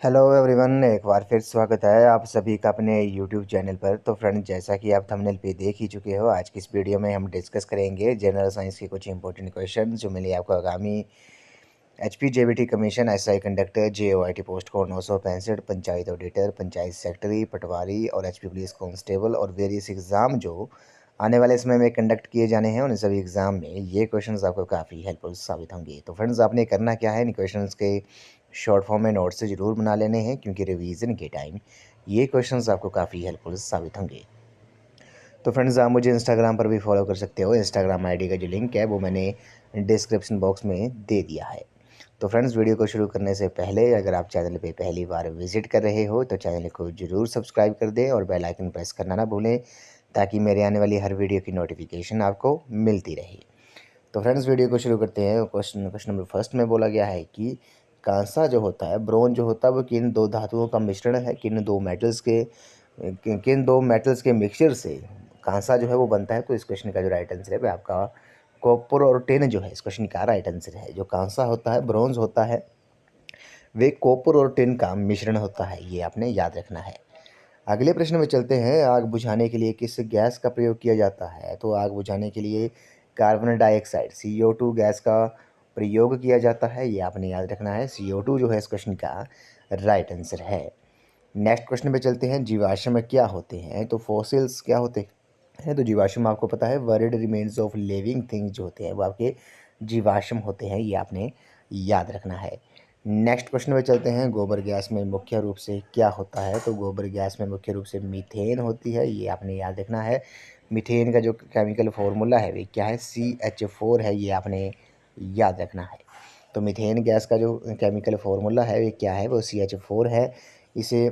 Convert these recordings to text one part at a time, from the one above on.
Hello everyone, एक बार फिर स्वागत है आप सभी का अपने यूट्यूब चैनल पर। तो फ्रेंड, जैसा कि आप थंबनेल पे देख ही चुके हो, आज की इस वीडियो में हम डिस्कस करेंगे जनरल साइंस के कुछ इंपॉर्टेंट क्वेश्चन जो मिले आपको आगामी HPJBT commission SI conductor JOIT post code 965, panchayat auditor, panchayat secretary, patwari और HP पुलिस कांस्टेबल और वेरियस एग्ज़ाम जो आने वाले समय में कंडक्ट किए जाने हैं, उन सभी एग्ज़ाम में ये क्वेश्चंस आपको काफ़ी हेल्पफुल साबित होंगे। तो फ्रेंड्स, आपने करना क्या है, इन क्वेश्चंस के शॉर्ट फॉर्म में नोट्स ज़रूर बना लेने हैं, क्योंकि रिवीजन के टाइम ये क्वेश्चंस आपको काफ़ी हेल्पफुल साबित होंगे। तो फ्रेंड्स, आप मुझे इंस्टाग्राम पर भी फॉलो कर सकते हो। इंस्टाग्राम आईडी का जो लिंक है वो मैंने डिस्क्रिप्शन बॉक्स में दे दिया है। तो फ्रेंड्स, वीडियो को शुरू करने से पहले अगर आप चैनल पे पहली बार विजिट कर रहे हो तो चैनल को ज़रूर सब्सक्राइब कर दें और बेल आइकन प्रेस करना ना भूलें, ताकि मेरे आने वाली हर वीडियो की नोटिफिकेशन आपको मिलती रहे। तो फ्रेंड्स, वीडियो को शुरू करते हैं। क्वेश्चन नंबर फर्स्ट में बोला गया है कि कांसा जो होता है, ब्रोंज जो होता है, वो किन दो धातुओं का मिश्रण है, किन दो मेटल्स के मिक्सचर से कांसा जो है वो बनता है। तो इस क्वेश्चन का जो राइट आंसर है वो आपका कॉपर और टिन जो है इस क्वेश्चन का राइट आंसर है। जो कांसा होता है, ब्रोंज होता है, वे कॉपर और टिन का मिश्रण होता है, ये आपने याद रखना है। अगले प्रश्न में चलते हैं। आग बुझाने के लिए किस गैस का प्रयोग किया जाता है? तो आग बुझाने के लिए कार्बन डाइऑक्साइड CO2 गैस का प्रयोग किया जाता है, ये आपने याद रखना है। CO2 जो है इस क्वेश्चन का राइट आंसर है। नेक्स्ट क्वेश्चन पे चलते हैं। जीवाश्म क्या होते हैं? तो फॉसिल्स क्या होते हैं? तो जीवाश्म आपको पता है, world remains of living things जो होते हैं वो आपके जीवाश्म होते हैं, ये आपने याद रखना है। नेक्स्ट क्वेश्चन पे चलते हैं। गोबर गैस में मुख्य रूप से क्या होता है? तो गोबर गैस में मुख्य रूप से मीथेन होती है, ये आपने याद रखना है। मीथेन का जो केमिकल फार्मूला है वो क्या है? CH4 है, ये आपने याद रखना है। तो मीथेन गैस का जो केमिकल फार्मूला है वो क्या है? वो CH4 है। इसे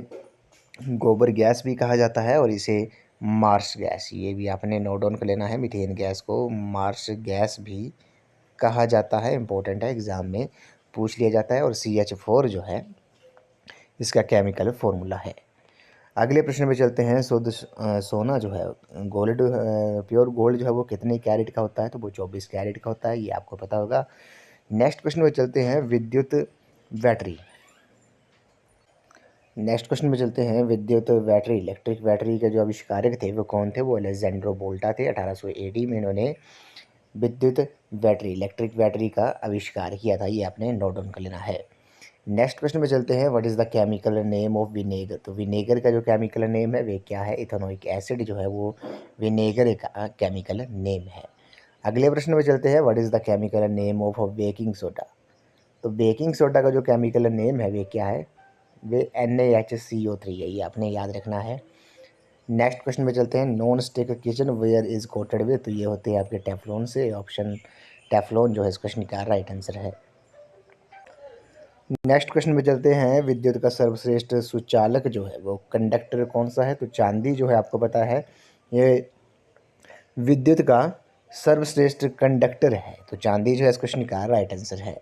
गोबर गैस भी कहा जाता है और इसे मार्स गैस, ये भी आपने नोट डाउन कर लेना है। मीथेन गैस को मार्स गैस भी कहा जाता है, इंपॉर्टेंट है, एग्जाम में पूछ लिया जाता है। और CH4 जो है इसका केमिकल फॉर्मूला है। अगले प्रश्न पे चलते हैं। सोना जो है, गोल्ड, प्योर गोल्ड जो है वो कितने कैरेट का होता है? तो वो 24 कैरेट का होता है, ये आपको पता होगा। नेक्स्ट क्वेश्चन पे चलते हैं। विद्युत बैटरी। नेक्स्ट क्वेश्चन में चलते हैं। विद्युत बैटरी, इलेक्ट्रिक बैटरी के जो आविष्कारक थे वो कौन थे? वो अलेक्जेंड्रो वोल्टा थे। 1880 में इन्होंने विद्युत बैटरी, इलेक्ट्रिक बैटरी का आविष्कार किया था, ये आपने नोट डाउन कर लेना है। नेक्स्ट क्वेश्चन में चलते हैं। What is the chemical name of vinegar? तो विनेगर का जो केमिकल नेम है वे क्या है? इथेनोइक एसिड जो है वो विनेगर का केमिकल नेम है। अगले प्रश्न में चलते हैं। What is the chemical name of baking soda? तो बेकिंग सोडा का जो केमिकल नेम है वे क्या है? वे NaHCO3 है, ये आपने याद रखना है। नेक्स्ट क्वेश्चन में चलते हैं। Non stick kitchenware is coated with? तो ये होते हैं आपके टेफ्लॉन से। ऑप्शन टेफ्लॉन जो है इस क्वेश्चन का राइट आंसर है। नेक्स्ट क्वेश्चन में चलते हैं। विद्युत का सर्वश्रेष्ठ सुचालक जो है वो कंडक्टर कौन सा है? तो चांदी जो है आपको पता है, ये विद्युत का सर्वश्रेष्ठ कंडक्टर है। तो चांदी जो है इस क्वेश्चन का राइट आंसर है।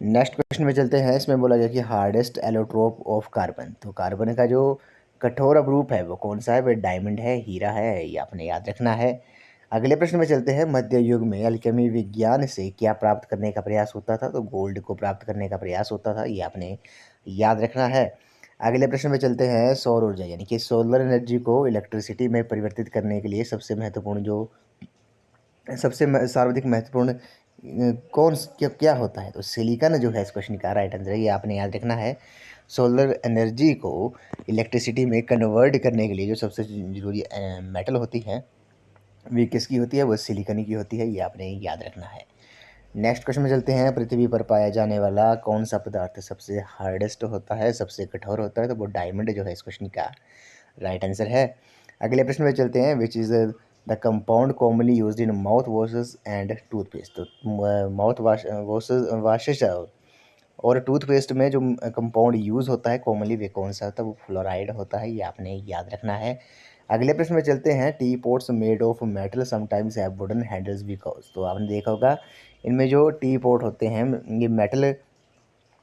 नेक्स्ट क्वेश्चन में चलते हैं। इसमें बोला गया कि हार्डेस्ट एलोट्रोप ऑफ कार्बन। तो कार्बन का जो कठोर अपरूप है वो कौन सा है? वह डायमंड है, हीरा है, ये आपने याद रखना है। अगले प्रश्न में चलते हैं। मध्य युग में अल्केमी विज्ञान से क्या प्राप्त करने का प्रयास होता था? तो गोल्ड को प्राप्त करने का प्रयास होता था, ये आपने याद रखना है। अगले प्रश्न में चलते हैं। सौर ऊर्जा यानी कि सोलर एनर्जी को इलेक्ट्रिसिटी में परिवर्तित करने के लिए सबसे महत्वपूर्ण जो सर्वाधिक महत्वपूर्ण क्या होता है? तो सिलिकॉन जो है इस क्वेश्चन का राइट आंसर है, ये आपने याद रखना है। सोलर एनर्जी को इलेक्ट्रिसिटी में कन्वर्ट करने के लिए जो सबसे ज़रूरी मेटल होती है वे किसकी होती है? वो सिलिकॉन की होती है, ये आपने याद रखना है। नेक्स्ट क्वेश्चन में चलते हैं। पृथ्वी पर पाया जाने वाला कौन सा पदार्थ सबसे हार्डेस्ट होता है, सबसे कठोर होता है? तो वो डायमंड जो है इस क्वेश्चन का राइट आंसर है। अगले प्रश्न में चलते हैं। Which is the compound commonly used in mouth washes and toothpaste? तो माउथ वाशेस और टूथपेस्ट में जो कंपाउंड यूज़ होता है कॉमनली वे कौन सा होता है? वो फ्लोराइड होता है, ये आपने याद रखना है। अगले प्रश्न में चलते हैं। T pots made of metal sometimes have wooden handles because? तो आपने देखा होगा इनमें जो टी पॉट होते हैं ये मेटल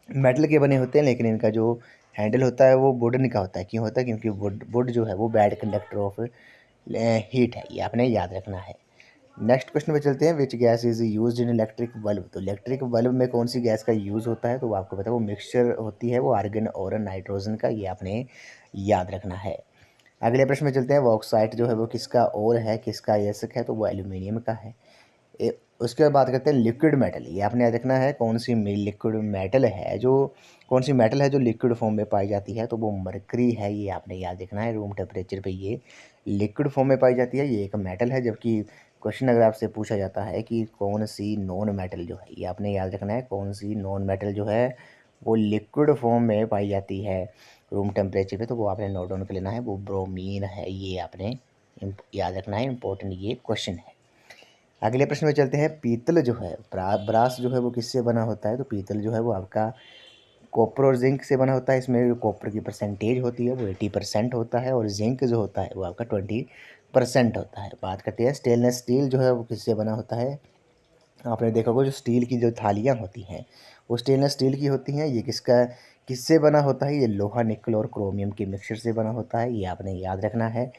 मेटल के बने होते हैं, लेकिन इनका जो हैंडल होता है वो वुडन का होता है। क्यों होता है? क्योंकि वुड वुड जो है वो बैड कंडक्टर ऑफ हीट है, ये आपने याद रखना है। नेक्स्ट क्वेश्चन पे चलते हैं, which gas is used in electric bulb. तो इलेक्ट्रिक बल्ब में कौन सी गैस का यूज़ होता है, तो वो आपको पता है वो मिक्सचर होती है, वो आर्गन और नाइट्रोजन का, ये आपने याद रखना है। अगले प्रश्न में चलते हैं, बॉक्साइट जो है वो किसका और है, किसका यस्क है, तो वो एल्यूमिनियम का है। उसके बाद बात करते हैं लिक्विड मेटल। ये आपने याद रखना है कौन सी लिक्विड मेटल है जो, कौन सी मेटल है जो लिक्विड फॉर्म में पाई जाती है, तो वो मरकरी है। ये आपने याद रखना है, रूम टेम्परेचर पे ये लिक्विड फॉर्म में पाई जाती है, ये एक मेटल है। जबकि क्वेश्चन अगर आपसे पूछा जाता है कि कौन सी नॉन मेटल जो है, ये आपने याद रखना है कौन सी नॉन मेटल जो है वो लिक्विड फॉर्म में पाई जाती है रूम टेम्परेचर पे, तो वो आपने नोट डाउन कर लेना है, वो ब्रोमीन है। ये आपने याद रखना है, इंपॉर्टेंट ये क्वेश्चन है। अगले प्रश्न में चलते हैं, पीतल जो है, ब्रास जो है वो किससे बना होता है, तो पीतल जो है वो आपका कॉपर और जिंक से बना होता है। इसमें जो कॉपर की परसेंटेज होती है वो 80% होता है, और जिंक जो होता है वो आपका 20% होता है। बात करते हैं स्टेनलेस स्टील जो है वो किससे बना होता है। आपने देखा होगा जो स्टील की जो थालियाँ होती हैं वो स्टेनलेस स्टील की होती हैं। ये किससे बना होता है, ये लोहा, निकल और क्रोमियम के मिक्सचर से बना होता है, ये आपने याद रखना है।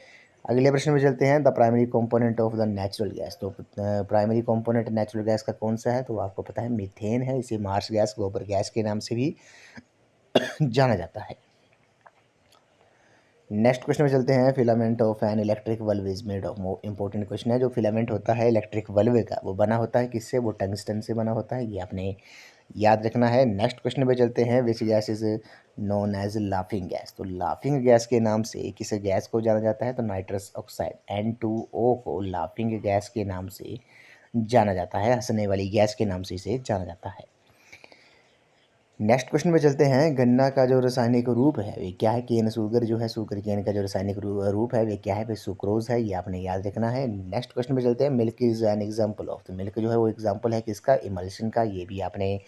अगले प्रश्न में चलते हैं, the primary component of the natural gas. तो प्राइमरी कंपोनेंट नेचुरल गैस का कौन सा है, तो आपको पता है मीथेन है। इसे मार्स गैस, गोबर गैस के नाम से भी जाना जाता है। नेक्स्ट क्वेश्चन में चलते हैं, filament of an electric bulb is made of. Important question है, जो फिलामेंट होता है इलेक्ट्रिक बल्ब का वो बना होता है किससे, वो टंगस्टन से बना होता है, ये आपने याद रखना है। नेक्स्ट क्वेश्चन पे चलते हैं, which gas is known as laughing gas. तो लाफिंग गैस के नाम से किस गैस को जाना जाता है, तो नाइट्रस ऑक्साइड N2O को लाफिंग गैस के नाम से जाना जाता है, हंसने वाली गैस के नाम से इसे जाना जाता है। नेक्स्ट क्वेश्चन में चलते हैं, गन्ना का जो रासायनिक रूप है वे क्या है, केन शुगर जो है, शुगर केन का जो रासायनिक रूप है वे क्या है, वे सुक्रोज है, ये आपने याद रखना है। नेक्स्ट क्वेश्चन में चलते हैं, milk is an example of. तो मिल्क जो है वो एग्जांपल है किसका, इमल्शन का, ये भी आपने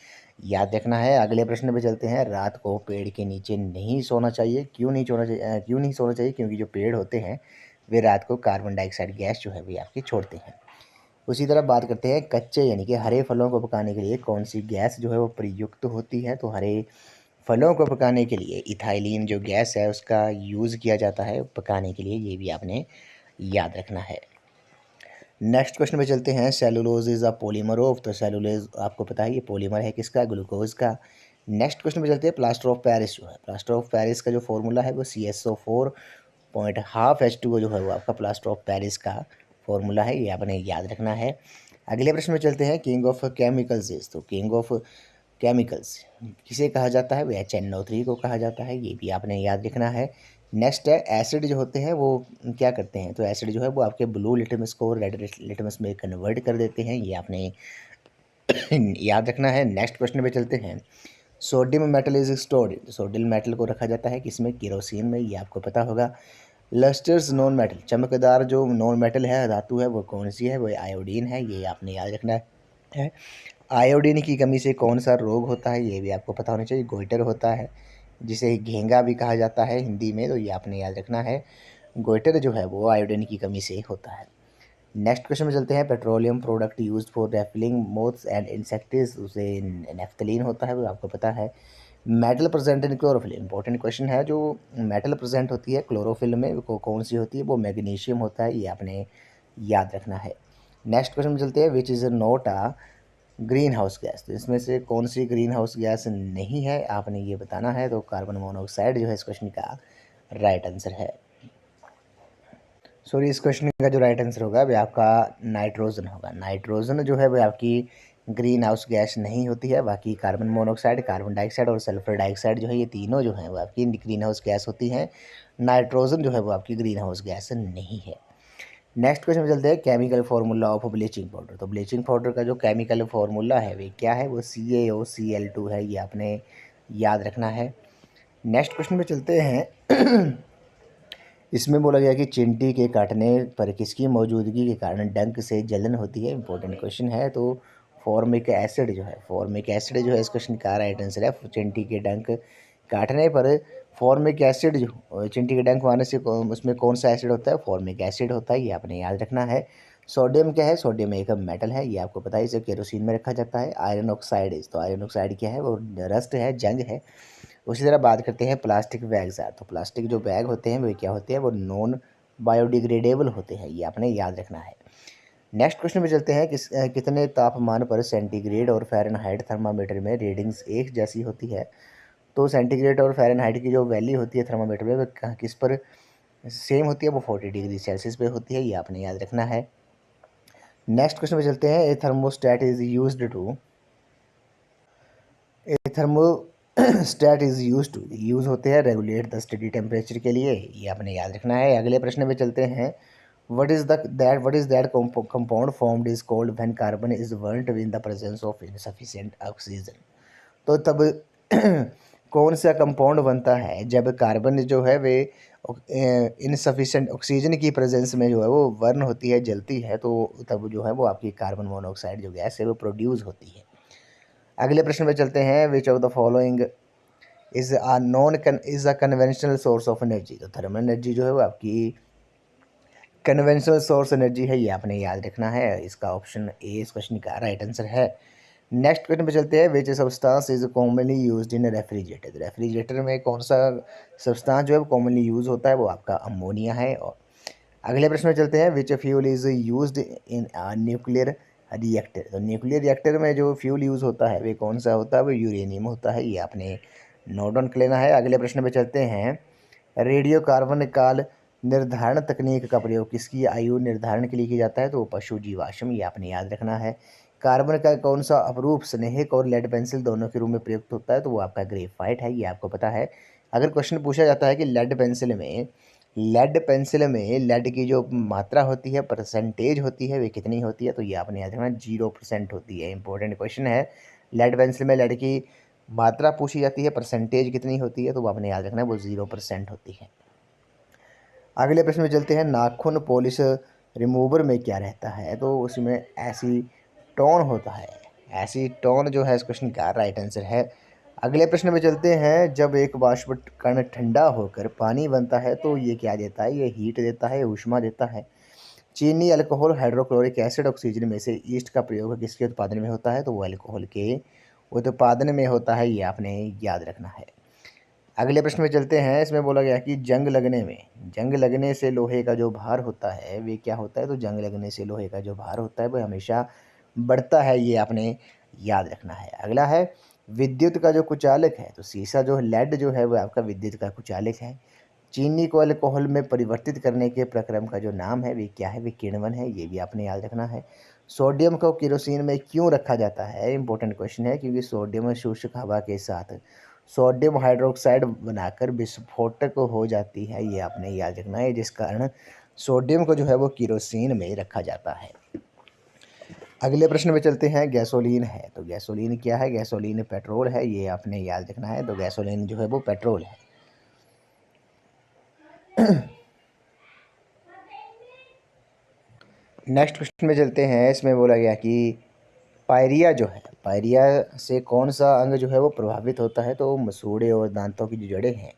याद रखना है। अगले प्रश्न में चलते हैं, रात को पेड़ के नीचे नहीं सोना चाहिए, क्यों नहीं सोना चाहिए, क्यों नहीं सोना चाहिए, क्योंकि जो पेड़ होते हैं वे रात को कार्बन डाइऑक्साइड गैस जो है वे आपकी छोड़ते हैं। उसी तरह बात करते हैं, कच्चे यानी कि हरे फलों को पकाने के लिए कौन सी गैस जो है वो प्रयुक्त होती है, तो हरे फलों को पकाने के लिए इथाइलिन जो गैस है उसका यूज़ किया जाता है पकाने के लिए, ये भी आपने याद रखना है। नेक्स्ट क्वेश्चन पे चलते हैं, cellulose is a polymer of. तो सेलुलोज आपको पता है ये पॉलीमर है किसका, ग्लूकोज का। नेक्स्ट क्वेश्चन पे चलते हैं, प्लास्टर ऑफ पेरिस जो है, प्लास्टर ऑफ पेरिस का जो फॉर्मूला है वो CSO4.5H2O जो है वो आपका प्लास्टर ऑफ पेरिस का फॉर्मूला है, ये आपने याद रखना है। अगले प्रश्न में चलते हैं, किंग ऑफ केमिकल्स इज। तो किंग ऑफ केमिकल्स किसे कहा जाता है, वह HNO3 को कहा जाता है, ये भी आपने याद रखना है। नेक्स्ट है, एसिड जो होते हैं वो क्या करते हैं, तो एसिड जो है वो आपके ब्लू लिटमस को रेड लिटमस में कन्वर्ट कर देते हैं, ये आपने याद रखना है। नेक्स्ट क्वेश्चन पे चलते हैं, sodium metal is stored. Sodium metal को रखा जाता है किसमें, केरोसिन में, ये आपको पता होगा। लस्टर्स नॉन मेटल, चमकदार जो नॉन मेटल है, धातु है, वो कौन सी है, वो आयोडीन है, ये आपने याद रखना है। आयोडीन की कमी से कौन सा रोग होता है, ये भी आपको पता होना चाहिए, गोइटर होता है, जिसे घेंगा भी कहा जाता है हिंदी में, तो ये आपने याद रखना है। गोइटर जो है वो आयोडीन की कमी से होता है। नेक्स्ट क्वेश्चन में चलते हैं, petroleum product used for repelling moths and insects, उसे नेफ्थलीन होता है, वो आपको पता है। Metal present in chlorophyll, important question है, जो मेटल प्रेजेंट होती है क्लोरोफिल में वो कौन सी होती है, वो मैग्नीशियम होता है, ये आपने याद रखना है। नेक्स्ट क्वेश्चन में चलते हैं, which is not a green house gas. तो इसमें से कौन सी ग्रीन हाउस गैस नहीं है, आपने ये बताना है, तो कार्बन मोनोऑक्साइड जो है इस क्वेश्चन का राइट आंसर है। सॉरी, इस क्वेश्चन का जो राइट आंसर होगा वह आपका नाइट्रोजन होगा। नाइट्रोजन जो है वह आपकी ग्रीन हाउस गैस नहीं होती है, बाकी कार्बन मोनोऑक्साइड, कार्बन डाइऑक्साइड और सल्फर डाइऑक्साइड जो है ये तीनों जो हैं वो आपकी ग्रीन हाउस गैस होती हैं। नाइट्रोजन जो है वो आपकी ग्रीन हाउस गैस नहीं है। नेक्स्ट क्वेश्चन में चलते हैं, chemical formula of bleaching powder. तो ब्लीचिंग पाउडर का जो केमिकल फार्मूला है वो क्या है, वो CaOCl2 है, ये आपने याद रखना है। नेक्स्ट क्वेश्चन में चलते हैं इसमें बोला गया कि चींटी के काटने पर किसकी मौजूदगी के कारण डंक से जलन होती है, इंपॉर्टेंट क्वेश्चन है। तो फॉर्मिक एसिड जो है, फॉर्मिक एसिड जो है इस क्वेश्चन का राइट आंसर है। चींटी के डंक काटने पर फॉर्मिक एसिड जो चींटी के डंक मारने से उसमें कौन सा एसिड होता है, फॉर्मिक एसिड होता है, ये आपने याद रखना है। सोडियम क्या है, सोडियम एक मेटल है, ये आपको पता है, इसे केरोसिन में रखा जाता है। आयरन ऑक्साइड इज, तो आयरन ऑक्साइड क्या है, वो रस्ट है, जंग है। उसी तरह बात करते हैं प्लास्टिक बैग्स है। तो प्लास्टिक जो बैग होते हैं वो क्या होते हैं, वो नॉन बायोडिग्रेडेबल होते हैं, ये आपने याद रखना है। नेक्स्ट क्वेश्चन पे चलते हैं, कितने तापमान पर सेंटीग्रेड और फ़ारेनहाइट थर्मामीटर में रीडिंग्स एक जैसी होती है। तो सेंटीग्रेड और फ़ारेनहाइट की जो वैल्यू होती है थर्मामीटर में, वो किस पर सेम होती है, वो 40 डिग्री सेल्सियस पे होती है, ये आपने याद रखना है। नेक्स्ट क्वेश्चन पे चलते हैं, a thermostat is used to a thermostat is use होते हैं रेगुलेट द स्टडी टेम्परेचर के लिए, ये आपने याद रखना है। अगले प्रश्न पे चलते हैं, what is that compound formed is called when carbon is burnt in the presence of insufficient oxygen। तो तब कौन सा कंपाउंड बनता है जब कार्बन जो है वे इनसफिशेंट ऑक्सीजन की प्रेजेंस में जो है वो बर्न होती है, जलती है, तो तब जो है वो आपकी कार्बन मोनोऑक्साइड जो गैस है वो प्रोड्यूस होती है। अगले प्रश्न पे चलते हैं, which of the following is a conventional source of energy. तो थर्मल एनर्जी जो है वो आपकी कन्वेंशनल सोर्स एनर्जी है, ये आपने याद रखना है। इसका ऑप्शन ए इस क्वेश्चन का राइट आंसर है। नेक्स्ट क्वेश्चन पे चलते हैं, which substance is commonly used in refrigerator. Refrigerator में कौन सा सब्सटेंस जो है वो कॉमनली यूज होता है, वो आपका अमोनिया है। और अगले प्रश्न में चलते हैं, which fuel is used in nuclear reactor. तो न्यूक्लियर रिएक्टर में जो फ्यूल यूज़ होता है वे कौन सा होता है, वो यूरेनियम होता है, ये आपने नोट डाउन कर लेना है। अगले प्रश्न पे चलते हैं, रेडियो कार्बन काल निर्धारण तकनीक का प्रयोग किसकी आयु निर्धारण के लिए किया जाता है, तो पशु जीवाश्म, ये आपने याद रखना है। कार्बन का कौन सा अपरूप स्नेहक और लेड पेंसिल दोनों के रूप में प्रयुक्त होता है, तो वो आपका ग्रेफाइट है, ये आपको पता है। अगर क्वेश्चन पूछा जाता है कि लेड पेंसिल में लेड की जो मात्रा होती है, परसेंटेज होती है, वे कितनी होती है, तो ये आपने याद रखना 0% होती है। इंपॉर्टेंट क्वेश्चन है, लेड पेंसिल में लेड की मात्रा पूछी जाती है, परसेंटेज कितनी होती है, तो वो आपने याद रखना है वो 0% होती है। अगले प्रश्न में चलते हैं, नाखून पॉलिश रिमूवर में क्या रहता है, तो उसमें एसीटोन होता है। एसीटोन जो है इस क्वेश्चन का राइट आंसर है। अगले प्रश्न में चलते हैं, जब एक वाष्प कण ठंडा होकर पानी बनता है तो ये क्या देता है, ये हीट देता है, ऊष्मा देता है। चीनी, अल्कोहल, हाइड्रोक्लोरिक एसिड, ऑक्सीजन में से ईस्ट का प्रयोग किसके उत्पादन में होता है, तो वो अल्कोहल के उत्पादन में होता है, ये आपने याद रखना है। अगले प्रश्न में चलते हैं, इसमें बोला गया कि जंग लगने से लोहे का जो भार होता है वे क्या होता है, तो जंग लगने से लोहे का जो भार होता है वह हमेशा बढ़ता है, ये आपने याद रखना है। अगला है, विद्युत का जो कुचालक है, तो शीशा जो लेड जो है वह आपका विद्युत का कुचालक है। चीनी को अल्कोहल में परिवर्तित करने के प्रक्रम का जो नाम है वे क्या है, वे किण्वन है, ये भी आपने याद रखना है। सोडियम को केरोसिन में क्यों रखा जाता है, इंपॉर्टेंट क्वेश्चन है, क्योंकि सोडियम शुष्क हवा के साथ सोडियम हाइड्रोक्साइड बनाकर विस्फोटक हो जाती है, ये आपने याद रखना है, जिस कारण सोडियम को जो है वो केरोसिन में रखा जाता है। अगले प्रश्न में चलते हैं, गैसोलीन है, तो गैसोलीन क्या है, गैसोलीन पेट्रोल है, ये आपने याद रखना है, तो गैसोलीन जो है वो पेट्रोल है। नेक्स्ट क्वेश्चन में चलते हैं, इसमें बोला गया कि पायरिया से कौन सा अंग जो है वो प्रभावित होता है, तो मसूड़े और दांतों की जो जड़ें हैं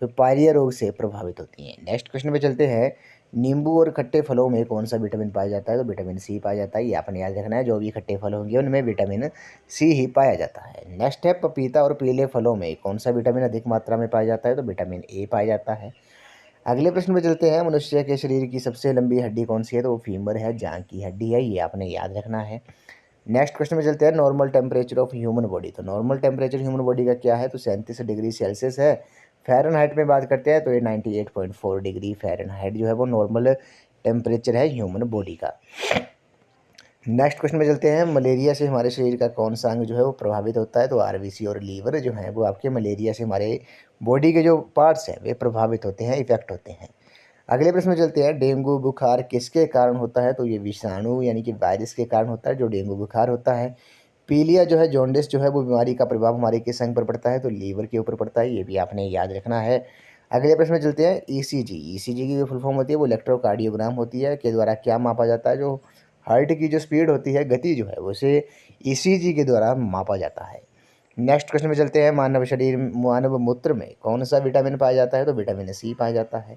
तो पायरिया रोग से प्रभावित होती हैं। नेक्स्ट क्वेश्चन पे चलते हैं, नींबू और खट्टे फलों में कौन सा विटामिन पाया जाता है, तो विटामिन सी पाया जाता है, ये आपने याद रखना है, जो भी खट्टे फल होंगे उनमें विटामिन सी ही पाया जाता है। नेक्स्ट है, पपीता और पीले फलों में कौन सा विटामिन अधिक मात्रा में पाया जाता है, तो विटामिन ए पाया जाता है। अगले प्रश्न में चलते हैं, मनुष्य के शरीर की सबसे लंबी हड्डी कौन सी है, तो वो फीमर है, जांघ की हड्डी है, ये आपने याद रखना है। नेक्स्ट क्वेश्चन में चलते हैं, normal temperature of human body. तो नॉर्मल टेम्परेचर ह्यूमन बॉडी का क्या है, तो 37 डिग्री सेल्सियस है। फ़ारेनहाइट में बात करते हैं तो ये 98.4 डिग्री फ़ारेनहाइट जो है वो नॉर्मल टेम्परेचर है ह्यूमन बॉडी का। नेक्स्ट क्वेश्चन में चलते हैं, मलेरिया से हमारे शरीर का कौन सा अंग जो है वो प्रभावित होता है, तो आरबीसी और लीवर जो है वो आपके मलेरिया से हमारे बॉडी के जो पार्ट्स हैं वे प्रभावित होते हैं, इफेक्ट होते हैं। अगले प्रश्न में चलते हैं, डेंगू बुखार किसके कारण होता है, तो ये विषाणु यानी कि वायरस के कारण होता है जो डेंगू बुखार होता है। पीलिया जो है, जॉन्डिस जो है वो बीमारी का प्रभाव हमारे किस अंग पर पड़ता है, तो लीवर के ऊपर पड़ता है, ये भी आपने याद रखना है। अगले प्रश्न में चलते हैं, ईसीजी की जो फुल फॉर्म होती है वो इलेक्ट्रोकार्डियोग्राम होती है, के द्वारा क्या मापा जाता है, जो हार्ट की जो स्पीड होती है, गति जो है उसे ईसीजी के द्वारा मापा जाता है। नेक्स्ट क्वेश्चन में चलते हैं, मानव मूत्र में कौन सा विटामिन पाया जाता है, तो विटामिन सी पाया जाता है।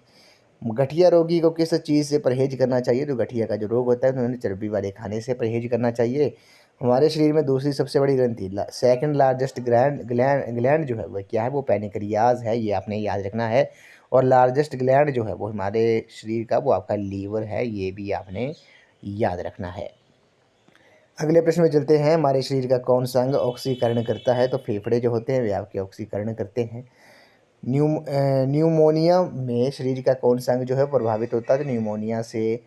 गठिया रोगी को किस चीज़ से परहेज करना चाहिए, तो गठिया का जो रोग होता है तो उन्हें चर्बी वाले खाने से परहेज करना चाहिए। हमारे शरीर में दूसरी सबसे बड़ी ग्रंथि सेकंड लार्जेस्ट ग्लैंड जो है वह क्या है, वो पैनिक्रियाज है, ये आपने याद रखना है। और लार्जेस्ट ग्लैंड जो है वो हमारे शरीर का वो आपका लीवर है, ये भी आपने याद रखना है। अगले प्रश्न में चलते हैं, हमारे शरीर का कौन सा अंग ऑक्सीकरण करता है? तो फेफड़े जो होते हैं वे आपके ऑक्सीकरण करते हैं। न्यूमोनिया में शरीर का कौन सा अंग जो है प्रभावित होता है? तो न्यूमोनिया से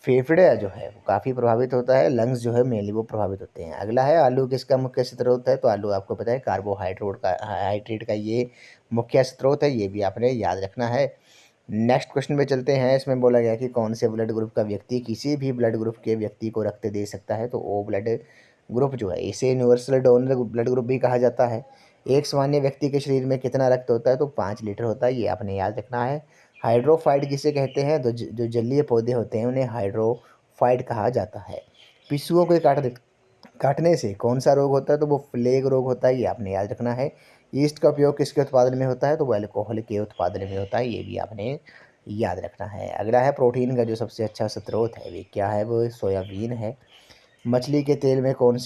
फेफड़े जो है वो काफ़ी प्रभावित होता है, लंग्स जो है मेनली वो प्रभावित होते हैं। अगला है, आलू किसका मुख्य स्रोत है? तो आलू आपको पता है कार्बोहाइड्रेट का ये मुख्य स्रोत है, ये भी आपने याद रखना है। नेक्स्ट क्वेश्चन पे चलते हैं। इसमें बोला गया कि कौन से ब्लड ग्रुप का व्यक्ति किसी भी ब्लड ग्रुप के व्यक्ति को रक्त दे सकता है? तो ओ ब्लड ग्रुप जो है इसे यूनिवर्सल डोनर ब्लड ग्रुप भी कहा जाता है। एक सामान्य व्यक्ति के शरीर में कितना रक्त होता है? तो 5 लीटर होता है, ये आपने याद रखना है। हाइड्रोफाइट किसे कहते हैं? तो जो जलीय पौधे होते हैं उन्हें हाइड्रोफाइट कहा जाता है। पिस्सुओं को काटने से कौन सा रोग होता है? तो वो प्लेग रोग होता है, ये आपने याद रखना है। ईस्ट का उपयोग किसके उत्पादन में होता है? तो वो अल्कोहल के उत्पादन में होता है, ये भी आपने याद रखना है। अगला है, प्रोटीन का जो सबसे अच्छा स्रोत है वे क्या है? वो सोयाबीन है। मछली के तेल में कौन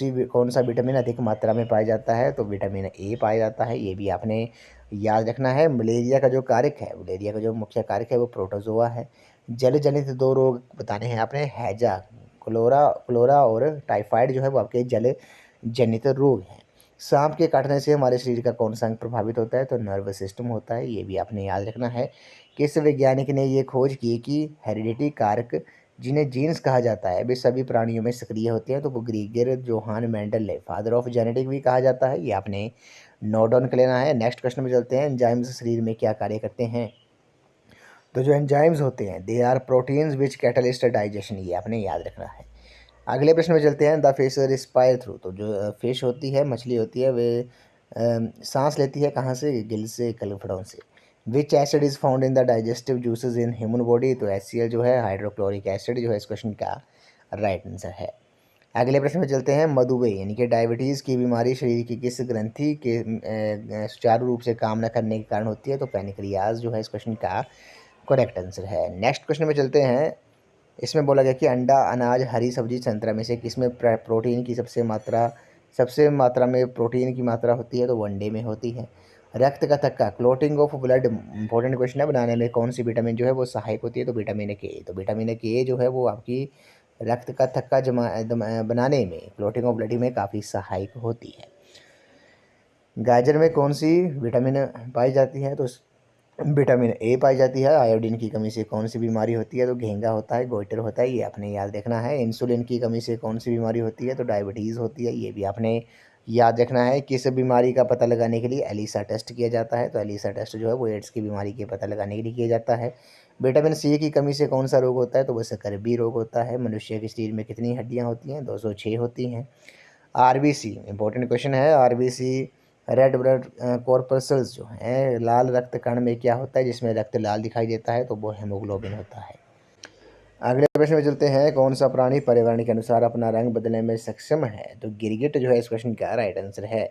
सा विटामिन अधिक मात्रा में पाया जाता है? तो विटामिन ए पाया जाता है, ये भी आपने याद रखना है। मलेरिया का जो मुख्य कारक है वो प्रोटोजोआ है। जल जनित 2 रोग बताने हैं आपने, हैजा क्लोरा और टाइफाइड जो है वो आपके जल जनित रोग हैं। सांप के काटने से हमारे शरीर का कौन सा अंग प्रभावित होता है? तो नर्वस सिस्टम होता है, ये भी आपने याद रखना है। किस वैज्ञानिक ने ये खोज की कि हेरिडिटी कारक जिन्हें जीन्स कहा जाता है वे सभी प्राणियों में सक्रिय होते हैं? तो वो ग्रीगर जोहान मेंडल है, फादर ऑफ जेनेटिक भी कहा जाता है, ये आपने नोट डाउन कर लेना है। नेक्स्ट क्वेश्चन में चलते हैं, एंजाइम्स शरीर में क्या कार्य करते हैं? तो जो एंजाइम्स होते हैं they are proteins which catalyst digestion, ये आपने याद रखना है। अगले प्रश्न में चलते हैं, द फिश रिस्पायर थ्रू। तो जो फिश होती है, मछली होती है, वे सांस लेती है कहाँ से? गिल से, गलफड़ों से। विच acid is found in the digestive juices in human body? तो HCl जो है, हाइड्रोक्लोरिक एसिड जो है इस क्वेश्चन का राइट आंसर है। अगले प्रश्न में चलते हैं, मधुमेह यानी कि डायबिटीज़ की बीमारी शरीर की किस ग्रंथि के सुचारू रूप से काम न करने के कारण होती है? तो पैनक्रियाज जो है इस क्वेश्चन का करेक्ट आंसर है। नेक्स्ट क्वेश्चन में चलते हैं। इसमें बोला गया कि अंडा, अनाज, हरी सब्जी, संतरा में से किसमें प्रोटीन की सबसे मात्रा में प्रोटीन की मात्रा होती है? तो वो अंडे में होती है। रक्त का थक्का, clotting of blood, important question है, बनाने में कौन सी विटामिन जो है वो सहायक होती है? तो विटामिन के। तो विटामिन के जो है वो आपकी रक्त का थक्का बनाने में, क्लोटिंग ऑफ ब्लड में काफ़ी सहायक होती है। गाजर में कौन सी विटामिन पाई जाती है? तो विटामिन ए पाई जाती है। आयोडीन की कमी से कौन सी बीमारी होती है? तो घेंगा होता है, गोइटर होता है, ये आपने याद रखना है। इंसुलिन की कमी से कौन सी बीमारी होती है? तो डायबिटीज़ होती है, ये भी आपने याद रखना है। किस बीमारी का पता लगाने के लिए एलिसा टेस्ट किया जाता है? तो एलिसा टेस्ट जो है वो एड्स की बीमारी के पता लगाने के लिए किया जाता है। विटामिन सी की कमी से कौन सा रोग होता है? तो वो सकर्बी रोग होता है। मनुष्य के शरीर में कितनी हड्डियाँ होती हैं? 206 होती हैं। आरबीसी इंपॉर्टेंट क्वेश्चन है। आरबीसी रेड ब्लड कॉर्पसल्स जो हैं, लाल रक्त कण में क्या होता है जिसमें रक्त लाल दिखाई देता है? तो वो हेमोग्लोबिन होता है। अगले प्रश्न में चलते हैं, कौन सा प्राणी पर्यावरण के अनुसार अपना रंग बदलने में सक्षम है? तो गिरगिट जो है इस क्वेश्चन का राइट आंसर है।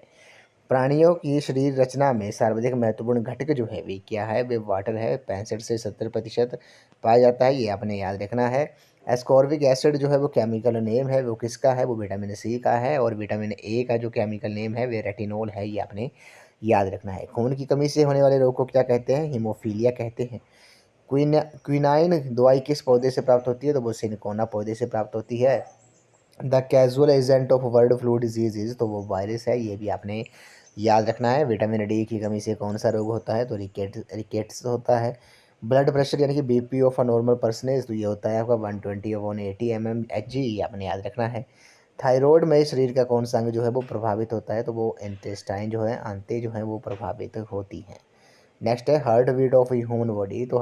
प्राणियों की शरीर रचना में सर्वाधिक महत्वपूर्ण घटक जो है वे क्या है? वे वाटर है, 65 से 70% पाया जाता है, ये आपने याद रखना है। एस्कॉर्बिक एसिड जो है वो केमिकल नेम है, वो किसका है? वो विटामिन सी का है। और विटामिन ए का जो केमिकल नेम है वे रेटिनोल है, ये आपने याद रखना है। खून की कमी से होने वाले रोग को क्या कहते हैं? हीमोफीलिया कहते हैं। क्विनाइन दवाई किस पौधे से प्राप्त होती है? तो वो सिनकोना पौधे से प्राप्त होती है। The casual agent of bird flu disease is, तो वो वायरस है, ये भी आपने याद रखना है। विटामिन डी की कमी से कौन सा रोग होता है? तो रिकेट्स होता है। ब्लड प्रेशर यानी कि BP of a normal personage, तो ये होता है आपका 120/80 ये आपने याद रखना है। थायराइड में शरीर का कौन सा अंग जो है वो प्रभावित होता है? तो वो इंटेस्टाइन जो है, आंतें जो हैं वो प्रभावित होती हैं। नेक्स्ट है, heartbeat of human body. तो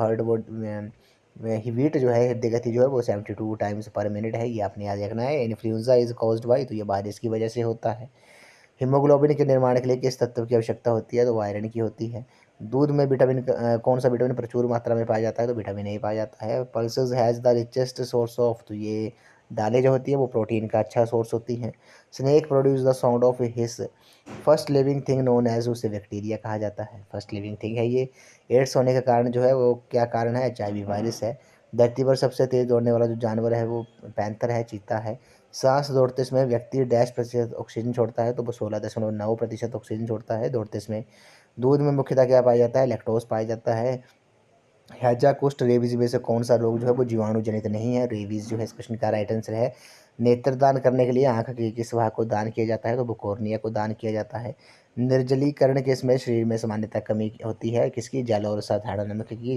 बीट जो है, हृदय गति जो है वो 72 टाइम्स पर मिनट है, ये आपने याद रखना है। इन्फ्लुएंजा इज कॉज्ड बाई, तो ये वायरस की वजह से होता है। हीमोग्लोबिन के निर्माण के लिए किस तत्व की आवश्यकता होती है? तो आयरन की होती है। दूध में कौन सा विटामिन प्रचुर मात्रा में पाया जाता है? तो विटामिन ए पाया जाता है। Pulses has the richest source of, तो ये दालें जो होती हैं वो प्रोटीन का अच्छा सोर्स होती हैं। Snake produce the sound of hiss, first living thing known as, उसे बैक्टीरिया कहा जाता है, फर्स्ट लिविंग थिंग है ये। एड्स होने का कारण जो है वो क्या कारण है? HIV वायरस है। धरती पर सबसे तेज़ दौड़ने वाला जो जानवर है वो पैंथर है, चीता है। सांस दौड़ते समय व्यक्ति डैश प्रतिशत ऑक्सीजन छोड़ता है? तो वो 16.9% ऑक्सीजन छोड़ता है दौड़ते समय। दूध में मुख्यतः क्या पाया जाता है? लैक्टोज पाया जाता है। हैजा कुष्ठ रेबीज में से कौन सा रोग जो है वो जीवाणु जनित नहीं है? रेबीज जो है इस क्वेश्चन का राइट आंसर है। नेत्रदान करने के लिए आंख के किस भाग को दान किया जाता है? तो वो कॉर्निया को दान किया जाता है। निर्जलीकरण किसमें शरीर में सामान्यतः कमी होती है? किसकी? जल और साधारण नमक की।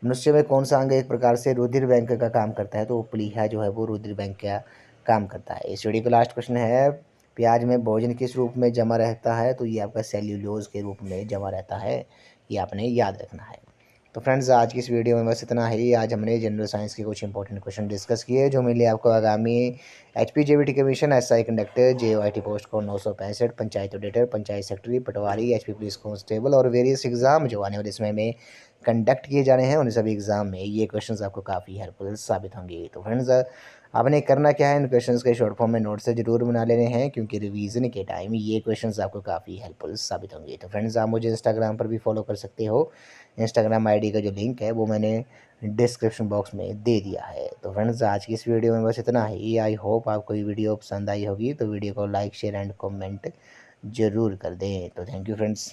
मनुष्य में कौन सा अंग एक प्रकार से रुधिर बैंक का काम करता है? तो प्लीहा जो है वो रुधिर बैंक का काम करता है। इस वीडियो का लास्ट क्वेश्चन है, प्याज में भोजन किस रूप में जमा रहता है? तो ये आपका सेल्यूलोज के रूप में जमा रहता है, ये आपने याद रखना है। तो फ्रेंड्स आज की इस वीडियो में बस इतना ही। आज हमने जनरल साइंस के कुछ इंपॉर्टेंट क्वेश्चन डिस्कस किए जो मिले आपको आगामी HPJBT commission, SI conductor, JOIT post code 965, panchayat auditor, panchayat secretary, patwari, HP police constable और वेरियस एग्जाम जो आने वाले समय में कंडक्ट किए जा रहे हैं उन सभी एग्जाम में ये क्वेश्चंस आपको काफ़ी हेल्पफुल साबित होंगे। तो फ्रेंड्स आपने करना क्या है, इन क्वेश्चंस के शॉर्ट फॉर्म में नोट से जरूर बना लेने हैं क्योंकि रिवीजन के टाइम ये क्वेश्चंस आपको काफ़ी हेल्पफुल साबित होंगे। तो फ्रेंड्स आप मुझे इंस्टाग्राम पर भी फॉलो कर सकते हो। इंस्टाग्राम ID का जो लिंक है वो मैंने डिस्क्रिप्शन बॉक्स में दे दिया है। तो फ्रेंड्स आज की इस वीडियो में बस इतना ही। आई होप आपको ये वीडियो पसंद आई होगी, तो वीडियो को लाइक शेयर एंड कमेंट ज़रूर कर दें। तो थैंक यू फ्रेंड्स।